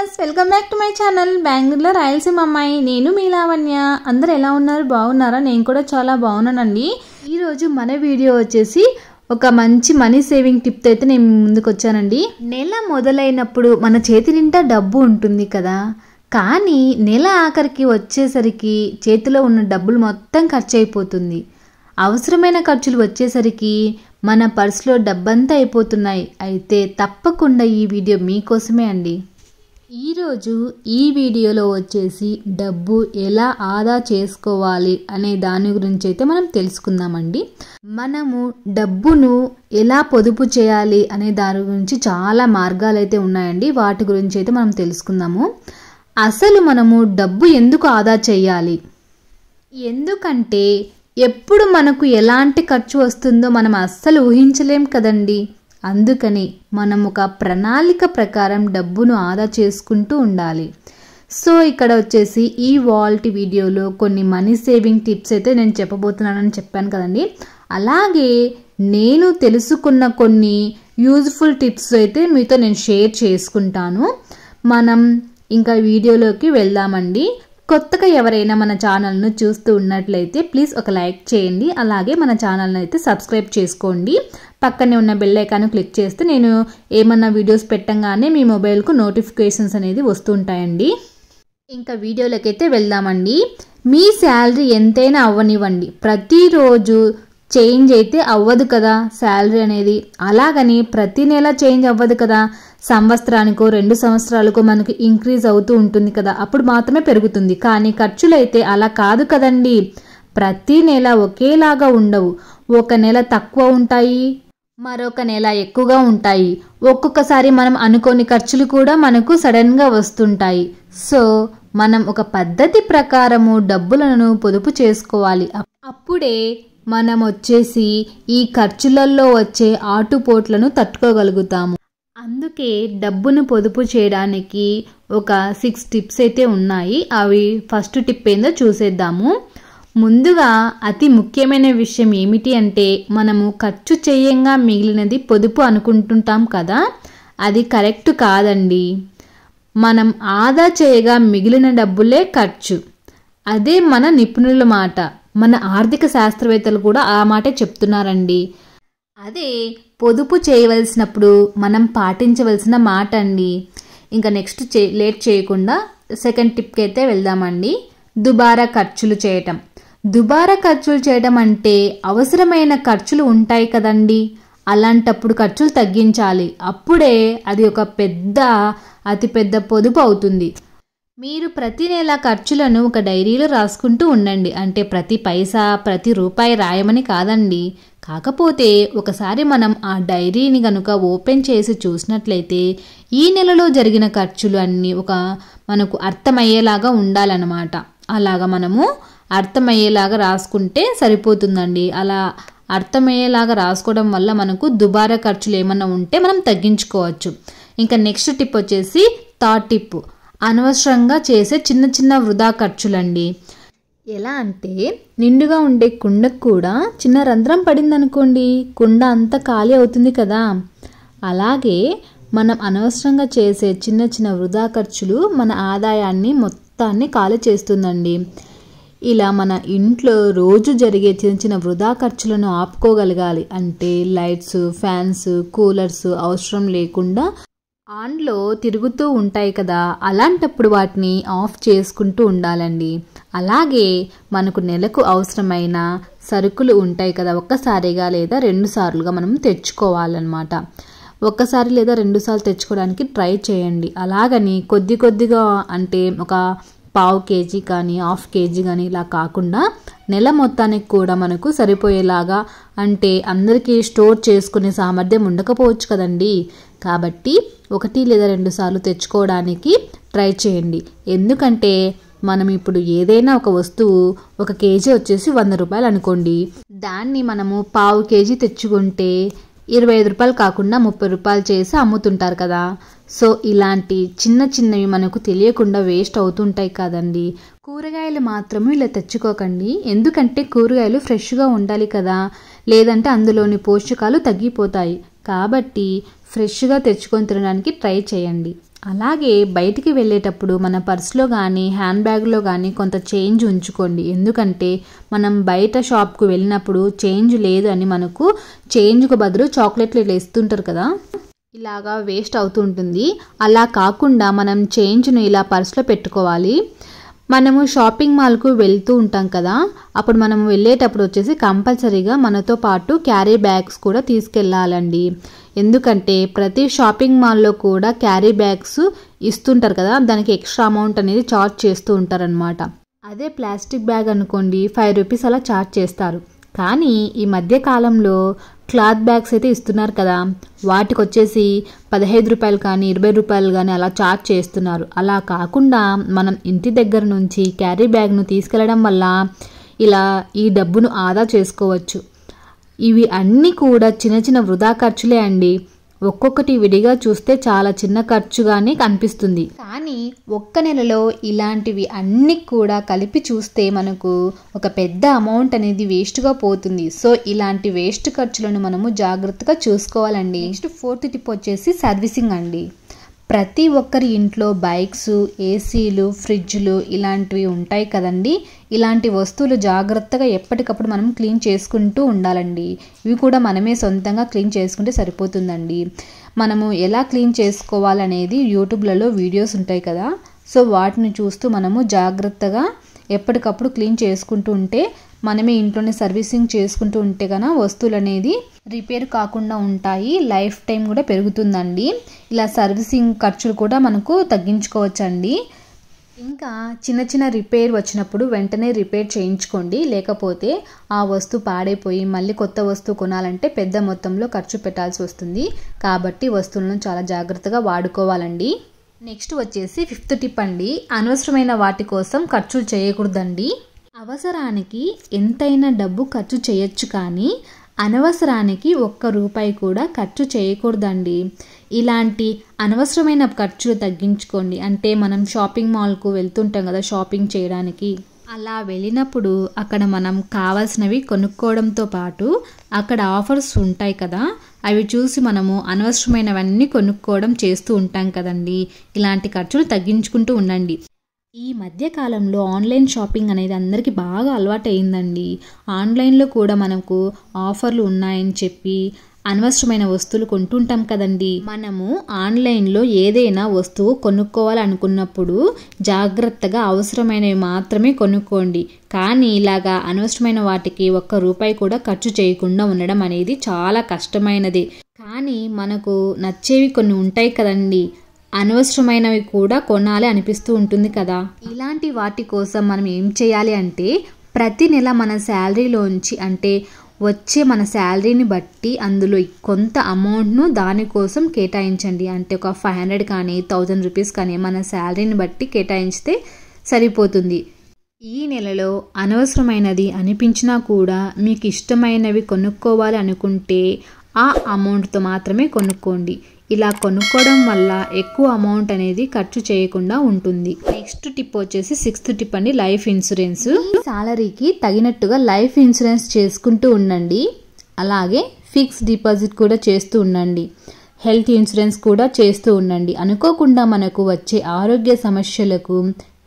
Viewers welcome back to my channel బెంగళూరులో రాయలసీమ అమ్మాయి నేను మీ లావణ్య అందరూ ఎలా ఉన్నారు బాగున్నారా నేను కూడా చాలా బాగున్నానండి ఈ రోజు మన వీడియో వచ్చేసి ఒక మంచి మనీ సేవింగ్ టిప్ అయితే నేను ముందుకు వచ్చానండి నెల మొదలైనప్పుడు మన చేతి నిండా డబ్బు ఉంటుంది కదా కానీ నెల ఆఖరికి వచ్చేసరికి చేతిలో ఉన్న డబ్బులు మొత్తం ఖర్చు అయిపోతుంది అవసరమైన ఖర్చులు వచ్చేసరికి మన పర్సులో డబ్బంతా అయిపోతున్నాయి అయితే తప్పకుండా ఈ వీడియో మీకోసమే అండి ఈరోజు ఈ వీడియోలో వచ్చేసి డబ్బు ఎలా ఆదా చేసుకోవాలి అనే దాని గురించి అయితే మనం తెలుసుకుందామండి మనము డబ్బును ఎలా పొదుపు చేయాలి అనే దాని గురించి చాలా మార్గాలు అయితే ఉన్నాయండి వాటి గురించి అయితే మనం తెలుసుకుందాము అసలు మనము డబ్బు ఎందుకు ఆదా చేయాలి ఎందుకంటే ఎప్పుడు మనకు ఎలాంటి ఖర్చు వస్తుందో మనం అస్సలు ఊహించలేం కదండి అందుకని మనం ఒక ప్రణాళిక ప్రకారం డబ్బును ఆదా చేసుకుంటూ ఉండాలి సో ఇక్కడ వచ్చేసి ఈ వాల్ట్ వీడియోలో కొన్ని మనీ సేవింగ్ టిప్స్ అయితే నేను చెప్పబోతున్నానని చెప్పాను కదండి అలాగే నేను తెలుసుకున్న కొన్ని యూజ్ఫుల్ టిప్స్ అయితే మీతో నేను షేర్ చేసుకుంటాను మనం ఇంకా వీడియోలోకి వెళ్దామండి కొత్తగా ఎవరైనా మన ఛానల్ను చూస్తూ ఉన్నట్లయితే ప్లీజ్ ఒక లైక్ చేయండి అలాగే మన ఛానల్ని అయితే సబ్స్క్రైబ్ చేసుకోండి పక్కనే ఉన్న బెల్ ఐకాన్ క్లిక్ చేస్తే నేను ఏమన్నా వీడియోస్ పెట్టంగానే మీ మొబైల్కు నోటిఫికేషన్స్ అనేది వస్తుంటాయండి ఇంకా వీడియోలోకి అయితే వెళ్దామండి మీ శాలరీ ఎంతైనా అవ్వనివ్వండి ప్రతిరోజు చేంజ్ అయితే అవ్వదు కదా శాలరీ అనేది అలాగని ప్రతి నెల చేంజ్ అవ్వదు కదా సంవత్సరానికో 2 సంవత్సరాలకో మనకి ఇంక్రీజ్ అవుతూ ఉంటుంది కదా అప్పుడు మాత్రమే పెరుగుతుంది కానీ ఖర్చులు అయితే అలా కాదు కదండి ప్రతి నెల ఒకేలాగా ఉండవు ఒక నెల తక్కువ ఉంటాయి మరొక నెల ఎక్కువగా ఉంటాయి ఒక్కొక్కసారి మనం అనుకోని ఖర్చులు కూడా మనకు సడన్గా వస్తుంటాయి సో మనం ఒక పద్ధతి ప్రకారము డబ్బులను పొదుపు చేసుకోవాలి అప్పుడే మనం వచ్చేసి ఈ ఖర్చులలో వచ్చే ఆటుపోట్లను తట్టుకోగలుగుతాము అందుకే డబ్బును పొదుపు చేయడానికి ఒక 6 టిప్స్ అయితే ఉన్నాయి అవి ఫస్ట్ టిప్ ఏందో చూసేద్దాము ముందుగా అతి ముఖ్యమైన విషయం ఏమిటి అంటే మనము ఖర్చు చేయంగా మిగిలినది పొదుపు అనుకుంటుంటాం కదా అది కరెక్ట్ కాదండి మనం ఆదా చేయగా మిగిలిన డబ్బులే ఖర్చు అదే మన నిపుణుల మాట మన ఆర్థిక శాస్త్రవేత్తలు కూడా ఆ మాటే చెప్తున్నారండి అదే పొదుపు చేయవలసినప్పుడు మనం పాటించవలసిన మాట అండి ఇంకా నెక్స్ట్ లేట్ చేయకుండా సెకండ్ టిప్కి అయితే వెళ్దామండి దుబారా ఖర్చులు చేయటం అంటే అవసరమైన ఖర్చులు ఉంటాయి కదండి అలాంటప్పుడు ఖర్చులు తగ్గించాలి అప్పుడే అది ఒక అతిపెద్ద పొదుపు అవుతుంది మీరు ప్రతి నెల ఖర్చులను ఒక డైరీలో రాసుకుంటూ ఉండండి అంటే ప్రతి పైసా ప్రతి రూపాయి రాయమని కాదండి కాకపోతే ఒకసారి మనం ఆ డైరీని కనుక ఓపెన్ చేసి చూసినట్లయితే ఈ నెలలో జరిగిన ఖర్చులు అన్నీ మనకు అర్థమయ్యేలాగా ఉండాలన్నమాట అలాగా మనము అర్థమయ్యేలాగా రాసుకుంటే సరిపోతుందండి అలా అర్థమయ్యేలాగా రాసుకోవడం వల్ల మనకు దుబారా ఖర్చులు ఏమన్నా ఉంటే మనం తగ్గించుకోవచ్చు ఇంకా నెక్స్ట్ టిప్ వచ్చేసి థర్డ్ టిప్ అనవసరంగా చేసే చిన్న వృధా ఖర్చులండి ఎలా అంటే నిండుగా ఉండే కుండకు కూడా చిన్న రంధ్రం పడిందనుకోండి కుండ అంతా ఖాళీ అవుతుంది కదా అలాగే మనం అనవసరంగా చేసే చిన్న వృధా ఖర్చులు మన ఆదాయాన్ని మొత్తాన్ని ఖాళీ చేస్తుందండి ఇలా మన ఇంట్లో రోజు జరిగే చిన్న వృధా ఖర్చులను ఆపుకోగలగాలి అంటే లైట్స్ ఫ్యాన్స్ కూలర్స్ అవసరం లేకుండా ఆన్లో తిరుగుతూ ఉంటాయి కదా అలాంటప్పుడు వాటిని ఆఫ్ చేసుకుంటూ ఉండాలండి అలాగే మనకు నెలకు అవసరమైన సరుకులు ఉంటాయి కదా ఒక్కసారిగా లేదా 2 సార్లుగా మనం తెచ్చుకోవాలన్నమాట ఒక్కసారి లేదా 2 సార్లు తెచ్చుకోవడానికి ట్రై చేయండి అలాగని కొద్దిగా అంటే ఒక ½ కేజీ కానీ ½ కేజీ కానీ ఇలా కాకుండా నెల మొత్తానికి కూడా మనకు సరిపోయేలాగా అంటే అందరికీ స్టోర్ చేసుకునే సామర్థ్యం ఉండకపోవచ్చు కదండి కాబట్టి 1 లేదా 2 సార్లు తెచ్చుకోవడానికి ట్రై చేయండి ఎందుకంటే మనం ఇప్పుడు ఏదైనా ఒక వస్తువు 1 కేజీ వచ్చేసి 100 రూపాయలు అనుకోండి దాన్ని మనము ½ కేజీ తెచ్చుకుంటే 25 రూపాయలు కాకుండా 30 రూపాయలు చేసి అమ్ముతుంటారు కదా సో ఇలాంటి చిన్నవి మనకు తెలియకుండా వేస్ట్ అవుతుంటాయి కదండి కూరగాయలు మాత్రమే ఇలా తెచ్చుకోకండి ఎందుకంటే కూరగాయలు ఫ్రెష్గా ఉండాలి కదా లేదంటే అందులోని పోషకాలు తగ్గిపోతాయి కాబట్టి ఫ్రెష్గా తెచ్చుకొని తినడానికి ట్రై చేయండి అలాగే బయటికి వెళ్ళేటప్పుడు మన పర్సులో కానీ హ్యాండ్ బ్యాగ్లో కానీ కొంత చేంజ్ ఉంచుకోండి. ఎందుకంటే మనం బయట షాప్కు వెళ్ళినప్పుడు చేంజ్ లేదు అని మనకు చేంజ్కు బదులు చాక్లెట్లు ఇట్లా ఇస్తుంటారు కదా, ఇలాగా వేస్ట్ అవుతూ ఉంటుంది. అలా కాకుండా మనం చేంజ్ను ఇలా పర్సులో పెట్టుకోవాలి. మనము షాపింగ్ మాల్కు వెళ్తూ ఉంటాం కదా, అప్పుడు మనం వెళ్ళేటప్పుడు వచ్చేసి కంపల్సరీగా మనతో పాటు క్యారీ బ్యాగ్స్ కూడా తీసుకెళ్ళాలండి. ఎందుకంటే ప్రతి షాపింగ్ మాల్లో కూడా క్యారీ బ్యాగ్స్ ఇస్తుంటారు కదా, దానికి ఎక్స్ట్రా అమౌంట్ అనేది ఛార్జ్ చేస్తూ ఉంటారనమాట. అదే ప్లాస్టిక్ బ్యాగ్ అనుకోండి 5 రూపీస్ అలా ఛార్జ్ చేస్తారు. కానీ ఈ మధ్య కాలంలో క్లాత్ బ్యాగ్స్ అయితే ఇస్తున్నారు కదా, వాటికి వచ్చేసి 15 రూపాయలు కానీ 20 రూపాయలు కానీ అలా ఛార్జ్ చేస్తున్నారు. అలా కాకుండా మనం ఇంటి దగ్గర నుంచి క్యారీ బ్యాగ్ను తీసుకెళ్లడం వల్ల ఇలా ఈ డబ్బును ఆదా చేసుకోవచ్చు. ఇవి అన్నీ కూడా చిన్న చిన్న వృధా ఖర్చులే అండి. ఒక్కొక్కటి విడిగా చూస్తే చాలా చిన్న ఖర్చుగానే కనిపిస్తుంది, కానీ ఒక్క నెలలో ఇలాంటివి అన్ని కూడా కలిపి చూస్తే మనకు ఒక పెద్ద అమౌంట్ అనేది వేస్ట్గా పోతుంది. సో ఇలాంటి వేస్ట్ ఖర్చులను మనము జాగ్రత్తగా చూసుకోవాలండి. నెక్స్ట్ 4th టిప్ వచ్చేసి సర్వీసింగ్ అండి. ప్రతి ఒక్కరి ఇంట్లో బైక్స్, ఏసీలు, ఫ్రిడ్జ్లు ఇలాంటివి ఉంటాయి కదండి. ఇలాంటి వస్తువులు జాగ్రత్తగా ఎప్పటికప్పుడు మనం క్లీన్ చేసుకుంటూ ఉండాలండి. ఇవి కూడా మనమే సొంతంగా క్లీన్ చేసుకుంటే సరిపోతుందండి. మనము ఎలా క్లీన్ చేసుకోవాలనేది యూట్యూబ్లలో వీడియోస్ ఉంటాయి కదా, సో వాటిని చూస్తూ మనము జాగ్రత్తగా ఎప్పటికప్పుడు క్లీన్ చేసుకుంటూ ఉంటే, మనమే ఇంట్లోనే సర్వీసింగ్ చేసుకుంటూ ఉంటే కనుక వస్తువులు అనేది రిపేర్ కాకుండా ఉంటాయి, లైఫ్ టైం కూడా పెరుగుతుందండి. ఇలా సర్వీసింగ్ ఖర్చులు కూడా మనకు తగ్గించుకోవచ్చండి. ఇంకా చిన్న చిన్న రిపేర్ వచ్చినప్పుడు వెంటనే రిపేర్ చేయించుకోండి. లేకపోతే ఆ వస్తువు పాడైపోయి మళ్ళీ కొత్త వస్తువు కొనాలంటే పెద్ద మొత్తంలో ఖర్చు పెట్టాల్సి వస్తుంది. కాబట్టి వస్తువులను చాలా జాగ్రత్తగా వాడుకోవాలండి. నెక్స్ట్ వచ్చేసి 5th టిప్ అండి. అనవసరమైన వాటి కోసం ఖర్చులు చేయకూడదండి. అవసరానికి ఎంతైనా డబ్బు ఖర్చు చేయొచ్చు, కానీ అనవసరానికి ₹1 కూడా ఖర్చు చేయకూడదండి. ఇలాంటి అనవసరమైన ఖర్చులు తగ్గించుకోండి. అంటే మనం షాపింగ్ మాల్కు వెళ్తుంటాం కదా షాపింగ్ చేయడానికి, అలా వెళ్ళినప్పుడు అక్కడ మనం కావాల్సినవి కొనుక్కోవడంతో పాటు అక్కడ ఆఫర్స్ ఉంటాయి కదా, అవి చూసి మనము అనవసరమైనవన్నీ కొనుక్కోవడం చేస్తూ ఉంటాం కదండి. ఇలాంటి ఖర్చులు తగ్గించుకుంటూ ఉండండి. ఈ మధ్య కాలంలో ఆన్లైన్ షాపింగ్ అనేది అందరికీ బాగా అలవాటు అయిందండి. ఆన్లైన్లో కూడా మనకు ఆఫర్లు ఉన్నాయని చెప్పి అనవసరమైన వస్తువులు కొంటుంటాం కదండి. మనము ఆన్లైన్లో ఏదైనా వస్తువు కొనుక్కోవాలనుకున్నప్పుడు జాగ్రత్తగా అవసరమైనవి మాత్రమే కొనుక్కోండి. కానీ ఇలాగా అనవసరమైన వాటికి ₹1 కూడా ఖర్చు చేయకుండా ఉండడం అనేది చాలా కష్టమైనది. కానీ మనకు నచ్చేవి కొన్ని ఉంటాయి కదండి, అనవసరమైనవి కూడా కొనాలి అనిపిస్తూ ఉంటుంది కదా. ఇలాంటి వాటి కోసం మనం ఏం చేయాలి అంటే, ప్రతి నెల మన శాలరీలోంచి అంటే వచ్చే మన శాలరీని బట్టి అందులో కొంత అమౌంట్ను దానికోసం కేటాయించండి. అంటే ఒక 500 కానీ 1000 రూపీస్ కానీ మన శాలరీని బట్టి కేటాయించితే సరిపోతుంది. ఈ నెలలో అనవసరమైనది అనిపించినా కూడా మీకు ఇష్టమైనవి కొనుక్కోవాలి అనుకుంటే ఆ అమౌంట్తో మాత్రమే కొనుక్కోండి. ఇలా కొనుక్కోవడం వల్ల ఎక్కువ అమౌంట్ అనేది ఖర్చు చేయకుండా ఉంటుంది. నెక్స్ట్ టిప్ వచ్చేసి 6th టిప్ అండి, లైఫ్ ఇన్సూరెన్స్. సాలరీకి తగినట్టుగా లైఫ్ ఇన్సూరెన్స్ చేసుకుంటూ ఉండండి. అలాగే ఫిక్స్డ్ డిపాజిట్ కూడా చేస్తూ ఉండండి. హెల్త్ ఇన్సూరెన్స్ కూడా చేస్తూ ఉండండి. అనుకోకుండా మనకు వచ్చే ఆరోగ్య సమస్యలకు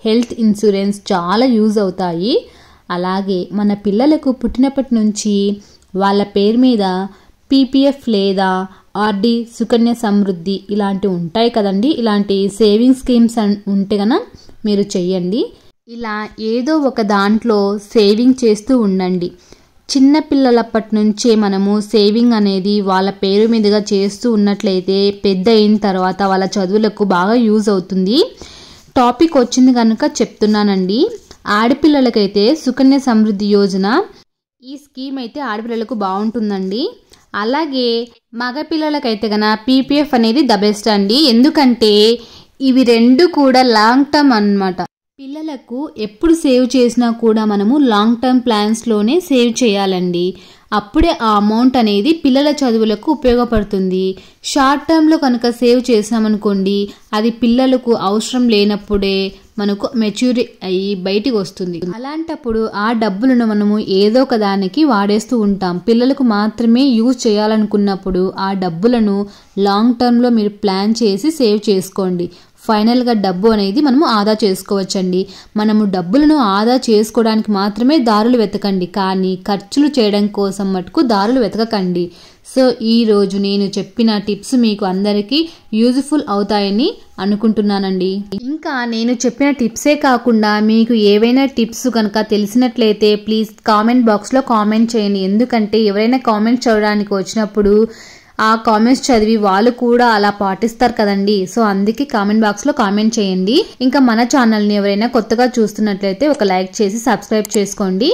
హెల్త్ ఇన్సూరెన్స్ చాలా యూజ్ అవుతాయి. అలాగే మన పిల్లలకు పుట్టినప్పటి నుంచి వాళ్ళ పేరు మీద PPF లేదా RD, సుకన్య సమృద్ధి ఇలాంటివి ఉంటాయి కదండి. ఇలాంటి సేవింగ్ స్కీమ్స్ ఉంటే కనుక మీరు చెయ్యండి. ఇలా ఏదో ఒక దాంట్లో సేవింగ్ చేస్తూ ఉండండి. చిన్న పిల్లలప్పటి నుంచే మనము సేవింగ్ అనేది వాళ్ళ పేరు మీదుగా చేస్తూ ఉన్నట్లయితే పెద్ద అయిన తర్వాత వాళ్ళ చదువులకు బాగా యూజ్ అవుతుంది. టాపిక్ వచ్చింది కనుక చెప్తున్నానండి. ఆడపిల్లలకైతే సుకన్య సమృద్ధి యోజన, ఈ స్కీమ్ అయితే ఆడపిల్లలకు బాగుంటుందండి. అలాగే మగపిల్లలకైతే కనుక PPF అనేది ద బెస్ట్ అండి. ఎందుకంటే ఇవి రెండు కూడా లాంగ్ టర్మ్ అన్నమాట. పిల్లలకు ఎప్పుడు సేవ్ చేసినా కూడా మనము లాంగ్ టర్మ్ ప్లాన్స్లోనే సేవ్ చేయాలండి. అప్పుడే ఆ అమౌంట్ అనేది పిల్లల చదువులకు ఉపయోగపడుతుంది. షార్ట్ టర్మ్లో కనుక సేవ్ చేసామనుకోండి, అది పిల్లలకు అవసరం లేనప్పుడే మనకు మెచ్యూర్ అయ్యి బయటికి వస్తుంది. అలాంటప్పుడు ఆ డబ్బులను మనము ఏదో ఒక దానికి వాడేస్తూ ఉంటాం. పిల్లలకు మాత్రమే యూజ్ చేయాలనుకున్నప్పుడు ఆ డబ్బులను లాంగ్ టర్మ్లో మీరు ప్లాన్ చేసి సేవ్ చేసుకోండి. ఫైనల్గా డబ్బు అనేది మనము ఆదా చేసుకోవచ్చండి. మనము డబ్బులను ఆదా చేసుకోవడానికి మాత్రమే దారులు వెతకండి, కానీ ఖర్చులు చేయడం కోసం మటుకు దారులు వెతకకండి. సో ఈరోజు నేను చెప్పిన టిప్స్ మీకు అందరికీ యూజ్ఫుల్ అవుతాయని అనుకుంటున్నానండి. ఇంకా నేను చెప్పిన టిప్సే కాకుండా మీకు ఏవైనా టిప్స్ కనుక తెలిసినట్లయితే ప్లీజ్ కామెంట్ బాక్స్లో కామెంట్ చేయండి. ఎందుకంటే ఎవరైనా కామెంట్ చదవడానికి వచ్చినప్పుడు ఆ కామెంట్స్ చదివి వాళ్ళు కూడా అలా పాటిస్తారు కదండి. సో అందుకే కామెంట్ బాక్స్లో కామెంట్ చేయండి. ఇంకా మన ఛానల్ని ఎవరైనా కొత్తగా చూస్తున్నట్లయితే ఒక లైక్ చేసి సబ్స్క్రైబ్ చేసుకోండి.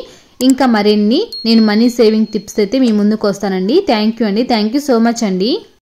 ఇంకా మరిన్ని నేను మనీ సేవింగ్ టిప్స్ అయితే మీ ముందుకు వస్తానండి. థ్యాంక్ యూ అండి. థ్యాంక్ యూ సో మచ్ అండి.